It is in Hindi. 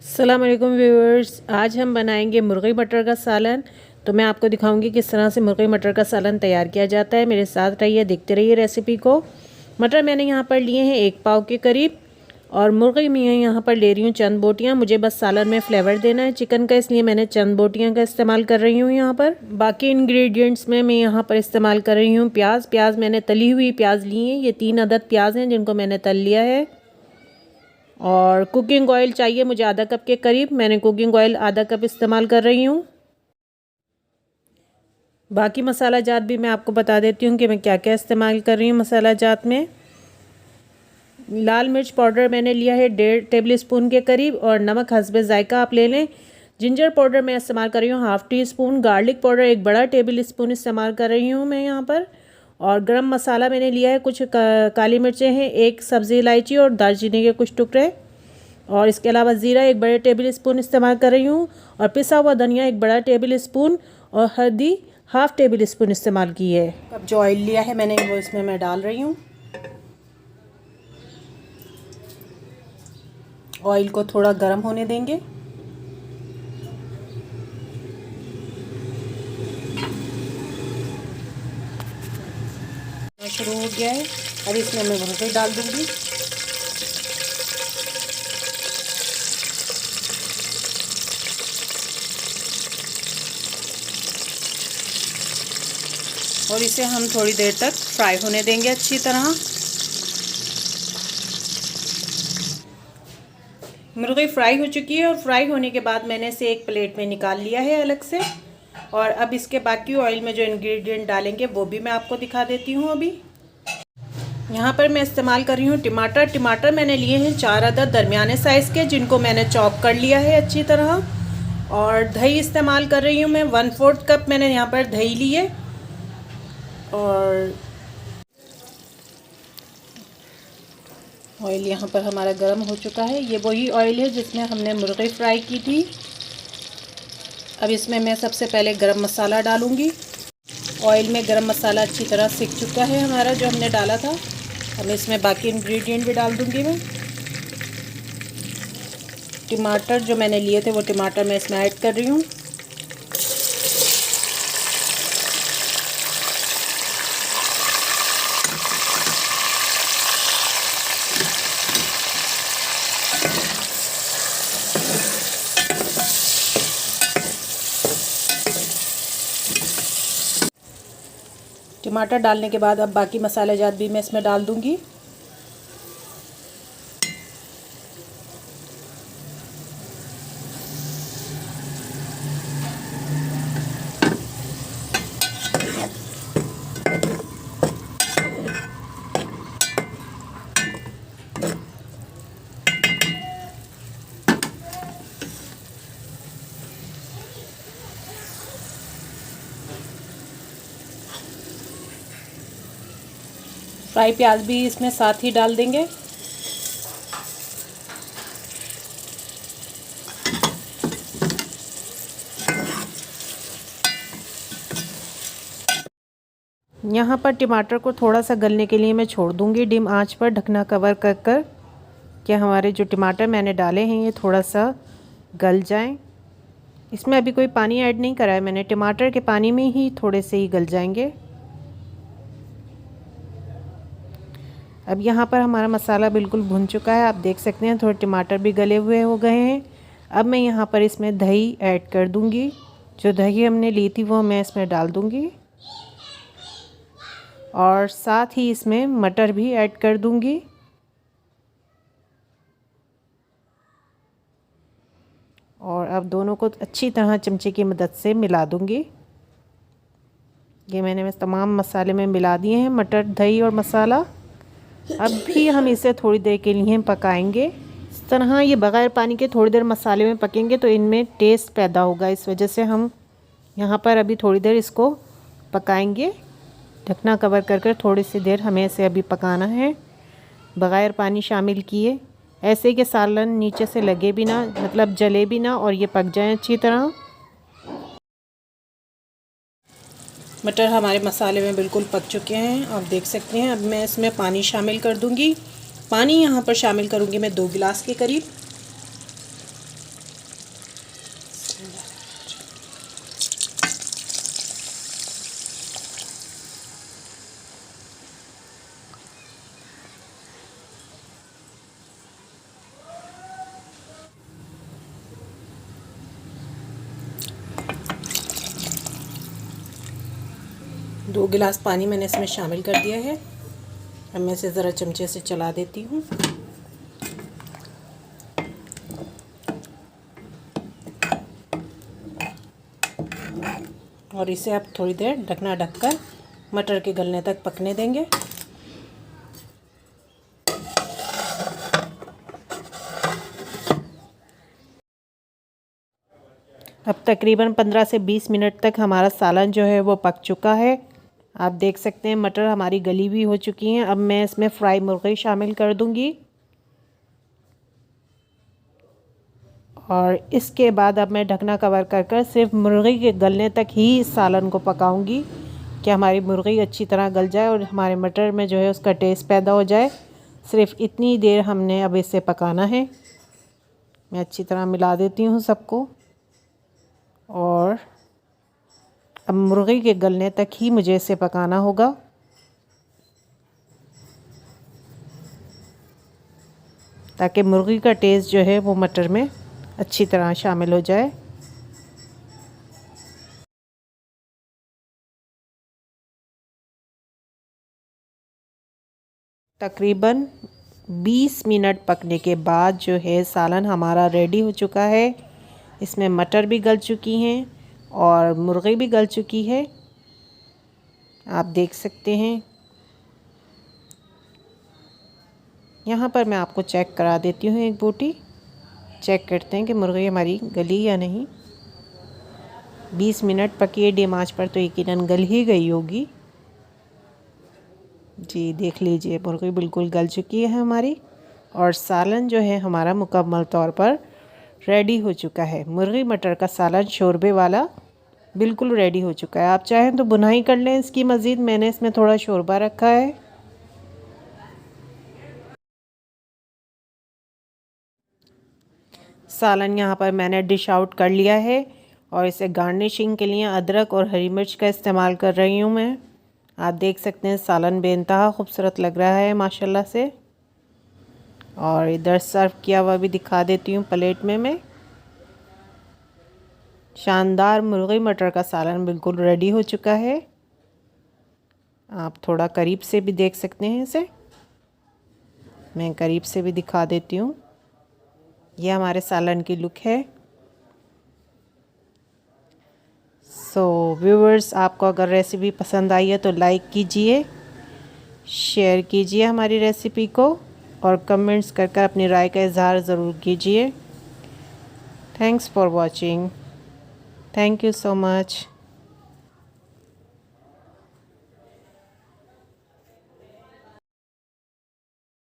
अस्सलाम वालेकुम व्यूअर्स, आज हम बनाएंगे मुर्गी मटर का सालन। तो मैं आपको दिखाऊंगी किस तरह से मुर्गी मटर का सालन तैयार किया जाता है। मेरे साथ रहिए, देखते रहिए रेसिपी को। मटर मैंने यहाँ पर लिए हैं 1 पाव के करीब, और मुर्गी मैं यहाँ पर ले रही हूँ चंद बोटियाँ। मुझे बस सालन में फ्लेवर देना है चिकन का, इसलिए मैंने चंद बोटियाँ का इस्तेमाल कर रही हूँ यहाँ पर। बाकी इंग्रेडिएंट्स में मैं यहाँ पर इस्तेमाल कर रही हूँ प्याज मैंने तली हुई प्याज ली है। ये 3 अदद प्याज हैं जिनको मैंने तल लिया है। और कुकिंग ऑयल चाहिए मुझे आधा कप के करीब। मैंने कुकिंग ऑयल आधा कप इस्तेमाल कर रही हूँ। बाकी मसाला जात भी मैं आपको बता देती हूँ कि मैं क्या क्या इस्तेमाल कर रही हूँ मसाला जात में। लाल मिर्च पाउडर मैंने लिया है 1.5 टेबल स्पून के करीब, और नमक हस्बे जायका आप ले लें। जिंजर पाउडर मैं इस्तेमाल कर रही हूँ 1/2 टीस्पून। गार्लिक पाउडर 1 बड़ा टेबल स्पून इस्तेमाल कर रही हूँ मैं यहाँ पर। और गरम मसाला मैंने लिया है, कुछ काली मिर्चें हैं, 1 सब्ज़ी इलायची और दालचीनी के कुछ टुकड़े। और इसके अलावा ज़ीरा 1 बड़े टेबल स्पून इस्तेमाल कर रही हूँ, और पिसा हुआ धनिया 1 बड़ा टेबल स्पून, और हल्दी 1/2 टेबल स्पून इस्तेमाल की है। अब जो ऑयल लिया है मैंने वो इसमें मैं डाल रही हूँ। ऑयल को थोड़ा गर्म होने देंगे। शुरू हो गया है। अब इसमें मैं मुर्गी डाल दूँगी। और इसे हम थोड़ी देर तक फ्राई होने देंगे अच्छी तरह। मुर्गी फ्राई हो चुकी है, और फ्राई होने के बाद मैंने इसे एक प्लेट में निकाल लिया है अलग से। और अब इसके बाकी ऑयल में जो इंग्रेडिएंट डालेंगे वो भी मैं आपको दिखा देती हूँ। अभी यहाँ पर मैं इस्तेमाल कर रही हूँ टमाटर मैंने लिए हैं 4 अदद दरमियाने साइज़ के, जिनको मैंने चॉप कर लिया है अच्छी तरह। और दही इस्तेमाल कर रही हूँ मैं 1/4 कप मैंने यहाँ पर दही ली है। और ऑयल यहाँ पर हमारा गर्म हो चुका है। ये वही ऑयल है जिसमें हमने मुर्गी फ्राई की थी। अब इसमें मैं सबसे पहले गरम मसाला डालूँगी। ऑयल में गरम मसाला अच्छी तरह सिक चुका है हमारा जो हमने डाला था। अब इसमें बाकी इंग्रेडिएंट भी डाल दूँगी मैं। टमाटर जो मैंने लिए थे वो टमाटर मैं इसमें ऐड कर रही हूँ। टमाटर डालने के बाद अब बाकी मसाले जात भी मैं इसमें डाल दूँगी। फ्राई प्याज भी इसमें साथ ही डाल देंगे। यहाँ पर टमाटर को थोड़ा सा गलने के लिए मैं छोड़ दूँगी डिम आंच पर ढकना कवर कर कर, कि हमारे जो टमाटर मैंने डाले हैं ये थोड़ा सा गल जाएं। इसमें अभी कोई पानी ऐड नहीं करा है मैंने, टमाटर के पानी में ही थोड़े से ही गल जाएंगे। अब यहाँ पर हमारा मसाला बिल्कुल भुन चुका है, आप देख सकते हैं थोड़े टमाटर भी गले हुए हो गए हैं। अब मैं यहाँ पर इसमें दही ऐड कर दूँगी। जो दही हमने ली थी वो मैं इसमें डाल दूँगी, और साथ ही इसमें मटर भी ऐड कर दूँगी। और अब दोनों को अच्छी तरह चमचे की मदद से मिला दूँगी। ये मैंने तमाम मसाले में मिला दिए हैं, मटर, दही और मसाला। अब भी हम इसे थोड़ी देर के लिए पकाएंगे। इस तरह ये बग़ैर पानी के थोड़ी देर मसाले में पकेंगे तो इनमें टेस्ट पैदा होगा। इस वजह से हम यहाँ पर अभी थोड़ी देर इसको पकाएंगे। ढकना कवर कर कर थोड़ी सी देर हमें इसे अभी पकाना है बग़ैर पानी शामिल किए, ऐसे कि सालन नीचे से लगे भी ना, मतलब जले भी ना, और ये पक जाए अच्छी तरह। मटर हमारे मसाले में बिल्कुल पक चुके हैं, आप देख सकते हैं। अब मैं इसमें पानी शामिल कर दूंगी। पानी यहाँ पर शामिल करूंगी मैं 2 गिलास के करीब। 2 गिलास पानी मैंने इसमें शामिल कर दिया है। अब मैं इसे ज़रा चमचे से चला देती हूँ। और इसे आप थोड़ी देर ढकना ढककर मटर के गलने तक पकने देंगे। अब तकरीबन 15 से 20 मिनट तक हमारा सालन जो है वो पक चुका है। आप देख सकते हैं मटर हमारी गली भी हो चुकी हैं। अब मैं इसमें फ्राई मुर्गी शामिल कर दूंगी और इसके बाद अब मैं ढकना कवर कर सिर्फ मुर्गी के गलने तक ही सालन को पकाऊंगी कि हमारी मुर्गी अच्छी तरह गल जाए और हमारे मटर में जो है उसका टेस्ट पैदा हो जाए। सिर्फ इतनी देर हमने अब इसे पकाना है। मैं अच्छी तरह मिला देती हूँ सबको और अब मुर्गी के गलने तक ही मुझे इसे पकाना होगा। ताकि मुर्गी का टेस्ट जो है वो मटर में अच्छी तरह शामिल हो जाए। तकरीबन 20 मिनट पकने के बाद जो है सालन हमारा रेडी हो चुका है। इसमें मटर भी गल चुकी हैं और मुर्गी भी गल चुकी है। आप देख सकते हैं। यहाँ पर मैं आपको चेक करा देती हूँ एक बोटी। चेक करते हैं कि मुर्गी हमारी गली या नहीं। 20 मिनट पकी है डीम आंच पर तो यकीनन गल ही गई होगी। जी देख लीजिए मुर्गी बिल्कुल गल चुकी है हमारी और सालन जो है हमारा मुकम्मल तौर पर रेडी हो चुका है। मुर्गी मटर का सालन शोरबे वाला बिल्कुल रेडी हो चुका है। आप चाहें तो बुनाई कर लें इसकी मज़ीद। मैंने इसमें थोड़ा शोरबा रखा है। सालन यहाँ पर मैंने डिश आउट कर लिया है और इसे गार्निशिंग के लिए अदरक और हरी मिर्च का इस्तेमाल कर रही हूँ मैं। आप देख सकते हैं सालन बेइंतहा खूबसूरत लग रहा है माशाल्लाह से। और इधर सर्व किया हुआ भी दिखा देती हूँ प्लेट में मैं। शानदार मुर्गी मटर का सालन बिल्कुल रेडी हो चुका है। आप थोड़ा करीब से भी देख सकते हैं इसे। मैं करीब से भी दिखा देती हूँ। यह हमारे सालन की लुक है। सो व्यूअर्स, आपको अगर रेसिपी पसंद आई है तो लाइक कीजिए, शेयर कीजिए हमारी रेसिपी को और कमेंट्स कर अपनी राय का इजहार ज़रूर कीजिए। Thanks for watching. Thank you so much.